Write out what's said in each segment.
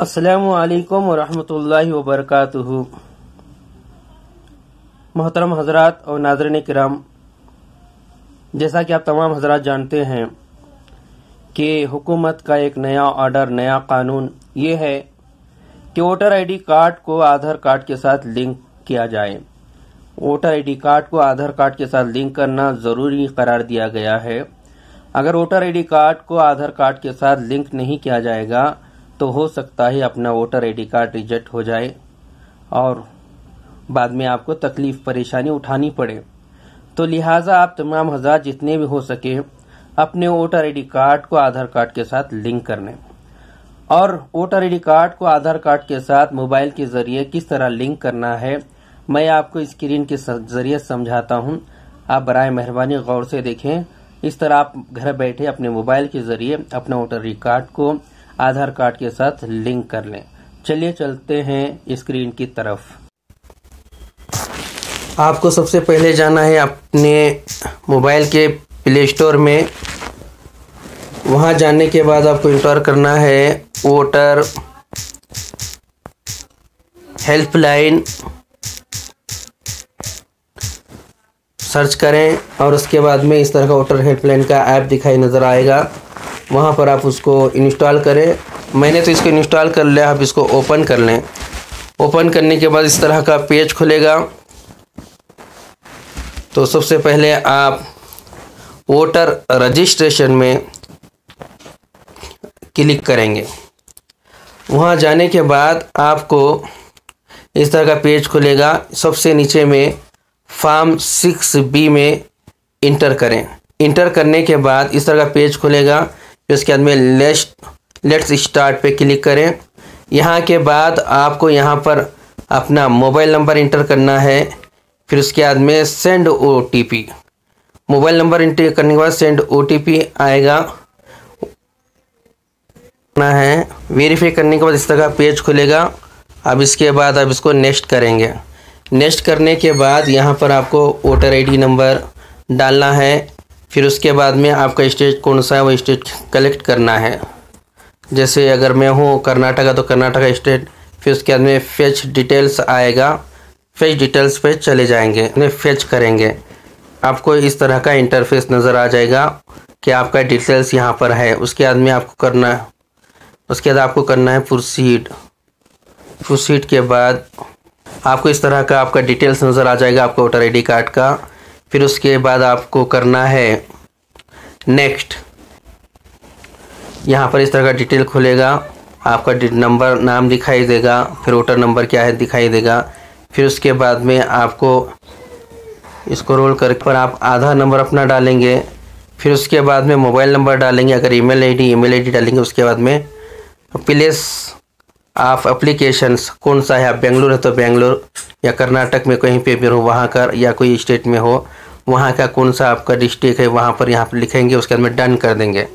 अस्सलामु अलैकुम वरहमतुल्लाहि वबरकातुहू। मोहतरम हजरात और नाज़रीन किराम, जैसा कि आप तमाम हजरात जानते हैं कि हुकूमत का एक नया ऑर्डर, नया कानून ये है कि वोटर आईडी कार्ड को आधार कार्ड के साथ लिंक किया जाए। वोटर आईडी कार्ड को आधार कार्ड के साथ लिंक करना ज़रूरी करार दिया गया है। अगर वोटर आईडी कार्ड को आधार कार्ड के साथ लिंक नहीं किया जाएगा तो हो सकता है अपना वोटर आईडी कार्ड रिजेक्ट हो जाए और बाद में आपको तकलीफ परेशानी उठानी पड़े। तो लिहाजा आप तमाम हज़रात जितने भी हो सके अपने वोटर आईडी कार्ड को आधार कार्ड के साथ लिंक कर लें। और वोटर आईडी कार्ड को आधार कार्ड के साथ मोबाइल के जरिए किस तरह लिंक करना है मैं आपको स्क्रीन के जरिए समझाता हूं। आप बराए मेहरबानी गौर से देखें। इस तरह आप घर बैठे अपने मोबाइल के जरिए अपना वोटर आईडी कार्ड को आधार कार्ड के साथ लिंक कर लें। चलिए चलते हैं स्क्रीन की तरफ। आपको सबसे पहले जाना है अपने मोबाइल के प्ले स्टोर में। वहां जाने के बाद आपको इंस्टॉल करना है वोटर हेल्पलाइन। सर्च करें और उसके बाद में इस तरह का वोटर हेल्पलाइन का ऐप दिखाई नज़र आएगा। वहाँ पर आप उसको इंस्टॉल करें। मैंने तो इसको इंस्टॉल कर लिया, आप इसको ओपन कर लें। ओपन करने के बाद इस तरह का पेज खुलेगा। तो सबसे पहले आप वोटर रजिस्ट्रेशन में क्लिक करेंगे। वहाँ जाने के बाद आपको इस तरह का पेज खुलेगा। सबसे नीचे में फॉर्म 6B में इंटर करें। इंटर करने के बाद इस तरह का पेज खुलेगा। फिर उसके बाद में लेट्स स्टार्ट पे क्लिक करें। यहाँ के बाद आपको यहाँ पर अपना मोबाइल नंबर इंटर करना है। फिर उसके बाद में send OTP। Mobile number inter करने के बाद सेंड OTP आएगा है। वेरीफाई करने के बाद इस तरह का पेज खुलेगा। अब इसके बाद आप इसको नेक्स्ट करेंगे। नेक्स्ट करने के बाद यहाँ पर आपको वोटर आईडी नंबर डालना है। फिर उसके बाद में आपका स्टेट कौन सा है वो स्टेट कलेक्ट करना है। जैसे अगर मैं हूँ कर्नाटका तो कर्नाटका स्टेट। फिर उसके बाद में फेच डिटेल्स आएगा। फेच डिटेल्स पे चले जाएंगे, फेच करेंगे। आपको इस तरह का इंटरफेस नज़र आ जाएगा कि आपका डिटेल्स यहाँ पर है। उसके बाद में आपको करना है प्रोसीड। प्रोसीड के बाद आपको इस तरह का आपका डिटेल्स नज़र आ जाएगा आपका वोटर आईडी कार्ड का। फिर उसके बाद आपको करना है नेक्स्ट। यहाँ पर इस तरह का डिटेल खुलेगा। आपका नंबर नाम दिखाई देगा। फिर वोटर नंबर क्या है दिखाई देगा। फिर उसके बाद में आपको इसको रोल करके आप आधार नंबर अपना डालेंगे। फिर उसके बाद में मोबाइल नंबर डालेंगे। अगर ईमेल आईडी डालेंगे। उसके बाद में प्लेस आप एप्लीकेशंस कौन सा है, आप बेंगलुरु है तो बेंगलुरु या कर्नाटक में कहीं पे भी हो वहाँ का, या कोई स्टेट में हो वहाँ का कौन सा आपका डिस्ट्रिक्ट है वहाँ पर यहाँ पर लिखेंगे। उसके बाद में डन कर देंगे।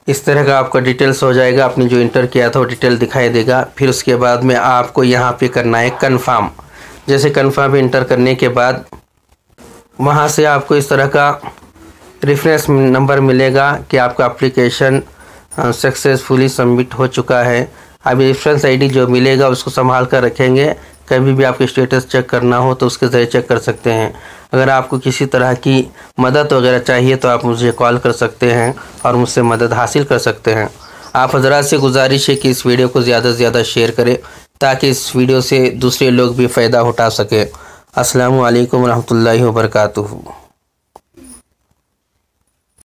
इस तरह का आपका डिटेल्स हो जाएगा। आपने जो इंटर किया था वो डिटेल दिखाई देगा। फिर उसके बाद में आपको यहाँ पे करना है कन्फर्म। जैसे कन्फर्म इंटर करने के बाद वहाँ से आपको इस तरह का रेफरेंस नंबर मिलेगा कि आपका एप्लीकेशन सक्सेसफुली सबमिट हो चुका है। अब रेफरेंस आईडी जो मिलेगा उसको संभाल कर रखेंगे। कभी भी आपके स्टेटस चेक करना हो तो उसके ज़रिए चेक कर सकते हैं। अगर आपको किसी तरह की मदद वगैरह चाहिए तो आप मुझे कॉल कर सकते हैं और मुझसे मदद हासिल कर सकते हैं। आप हजरात से गुजारिश है कि इस वीडियो को ज़्यादा से ज़्यादा शेयर करें ताकि इस वीडियो से दूसरे लोग भी फ़ायदा उठा सकें। अस्सलामु अलैकुम रहमतुल्लाहि व बरकातुहू।